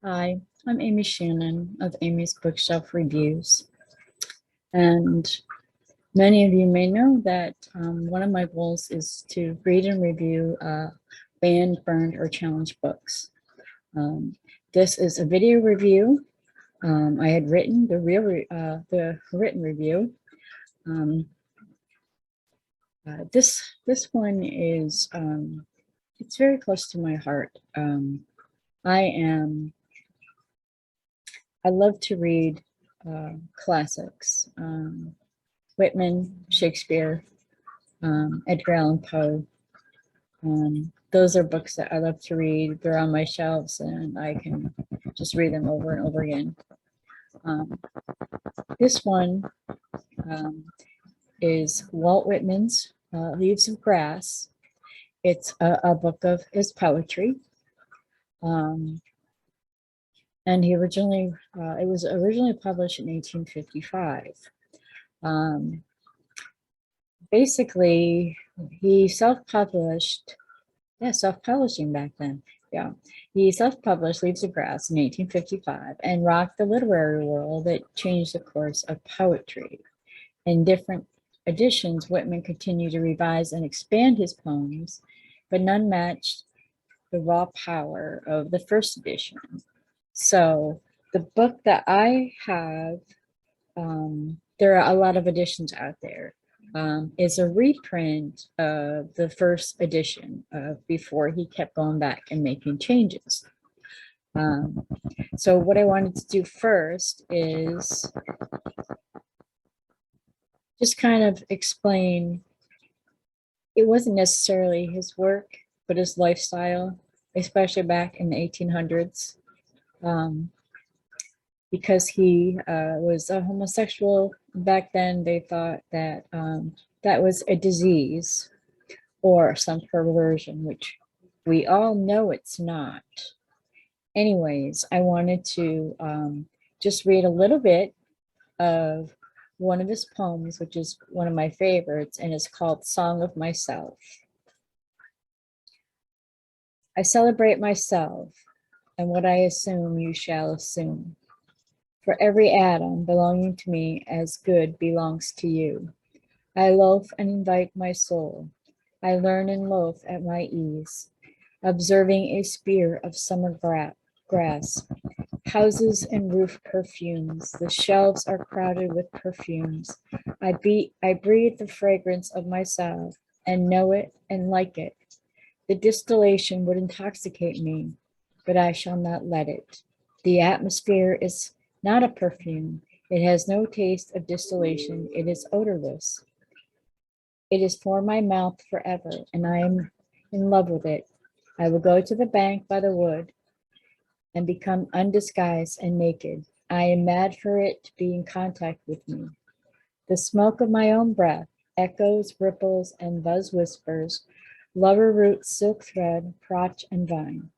Hi, I'm Amy Shannon of Amy's Bookshelf Reviews. And many of you may know that one of my goals is to read and review banned, burned, or challenged books. This is a video review. I had written the written review. This one is it's very close to my heart. I love to read classics, Whitman, Shakespeare, Edgar Allan Poe. Those are books that I love to read. They're on my shelves and I can just read them over and over again. This one is Walt Whitman's Leaves of Grass. It's a book of his poetry. And it was originally published in 1855. Basically, he self-published, self-publishing back then. Yeah, he self-published Leaves of Grass in 1855 and rocked the literary world that changed the course of poetry. In different editions, Whitman continued to revise and expand his poems, but none matched the raw power of the first edition. So the book that I have, there are a lot of editions out there, is a reprint of the first edition before he kept going back and making changes. So what I wanted to do first is just kind of explain, it wasn't necessarily his work, but his lifestyle, especially back in the 1800s. Because he was a homosexual back then, they thought that that was a disease or some perversion, which we all know it's not. Anyways, I wanted to just read a little bit of one of his poems, which is one of my favorites, and it's called Song of Myself. I celebrate myself, and what I assume you shall assume. For every atom belonging to me as good belongs to you. I loaf and invite my soul. I learn and loaf at my ease, observing a spear of summer grass. Houses and roof perfumes. The shelves are crowded with perfumes. I breathe the fragrance of myself and know it and like it. The distillation would intoxicate me, but I shall not let it. The atmosphere is not a perfume. It has no taste of distillation. It is odorless. It is for my mouth forever, and I am in love with it. I will go to the bank by the wood and become undisguised and naked. I am mad for it to be in contact with me. The smoke of my own breath echoes, ripples, and buzz whispers, lover root, silk thread, crotch, and vine.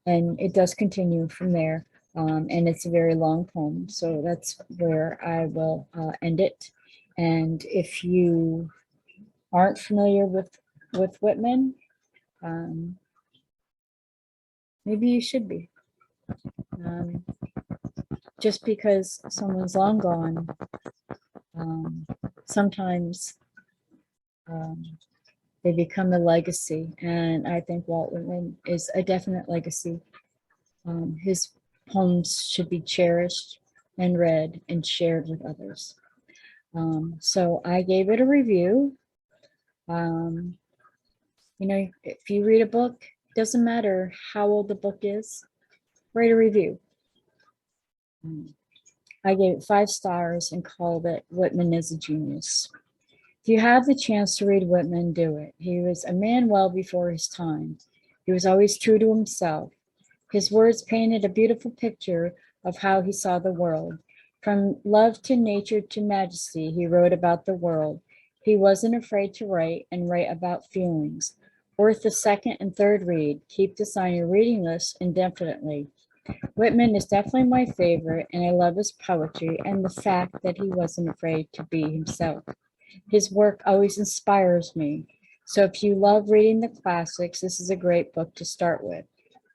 And it does continue from there. And it's a very long poem, so that's where I will end it. And if you aren't familiar with Whitman, maybe you should be. Just because someone's long gone, sometimes they become a legacy, and I think Walt Whitman is a definite legacy. His poems should be cherished and read and shared with others. So I gave it a review. If you read a book, it doesn't matter how old the book is, write a review. I gave it 5 stars and called it Whitman is a Genius. If you have the chance to read Whitman, do it. He was a man well before his time. He was always true to himself. His words painted a beautiful picture of how he saw the world. From love to nature to majesty, he wrote about the world. He wasn't afraid to write and write about feelings. Worth the second and third read. Keep this on your reading list indefinitely. Whitman is definitely my favorite, and I love his poetry and the fact that he wasn't afraid to be himself. His work always inspires me. So if you love reading the classics, this is a great book to start with.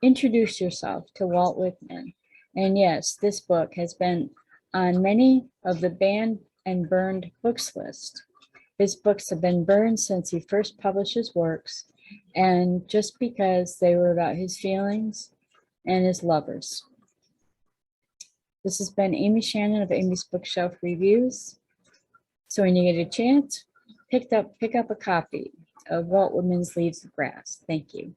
Introduce yourself to Walt Whitman. And yes, this book has been on many of the banned and burned books list. His books have been burned since he first published his works, and just because they were about his feelings and his lovers. This has been Amy Shannon of Amy's Bookshelf Reviews. So when you get a chance, pick up a copy of Walt Whitman's Leaves of Grass. Thank you.